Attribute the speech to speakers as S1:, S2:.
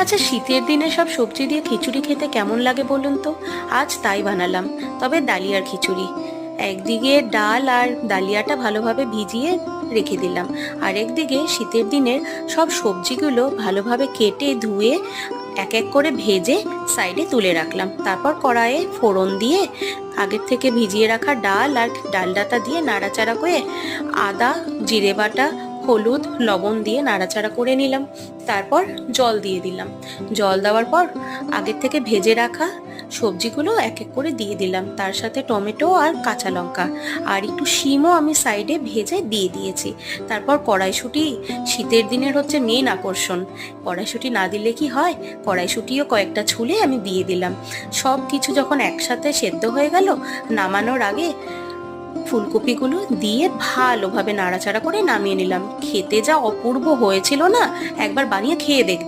S1: আচ্ছা, শীতের দিনে সব সবজি দিয়ে খিচুড়ি খেতে কেমন লাগে বলুন তো? আজ তাই বানালাম, তবে ডালিয়ার খিচুড়ি। একদিকে ডাল আর ডালিয়াটা ভালোভাবে ভিজিয়ে রেখে দিলাম, আর একদিকে শীতের দিনের সব সবজিগুলো ভালোভাবে কেটে ধুয়ে এক এক করে ভেজে সাইডে তুলে রাখলাম। তারপর কড়াইয়ে ফোড়ন দিয়ে আগের থেকে ভিজিয়ে রাখা ডাল আর ডালডাটা দিয়ে নাড়াচাড়া করে আদা, জিরে বাটা, হলুদ, লবণ দিয়ে নাড়াচাড়া করে নিলাম। তারপর জল দিয়ে দিলাম। জল দেওয়ার পর আগের থেকে ভেজে রাখা সবজিগুলো এক এক করে দিয়ে দিলাম, তার সাথে টমেটো আর কাঁচা লঙ্কা আর একটু শিমও আমি সাইডে ভেজে দিয়ে দিয়েছি। তারপর কড়াইশুঁটি, শীতের দিনের হচ্ছে মেন আকর্ষণ। কড়াইশুঁটি না দিলে কি হয়, কড়াইশুঁটিও কয়েকটা ছুলে আমি দিয়ে দিলাম। সব কিছু যখন একসাথে সেদ্ধ হয়ে গেল, নামানোর আগে ফুলকপিগুলো দিয়ে ভালোভাবে নাড়াচাড়া করে নামিয়ে নিলাম। খেতে যা অপূর্ব হয়েছিল না, একবার বানিয়ে খেয়ে দেখবে।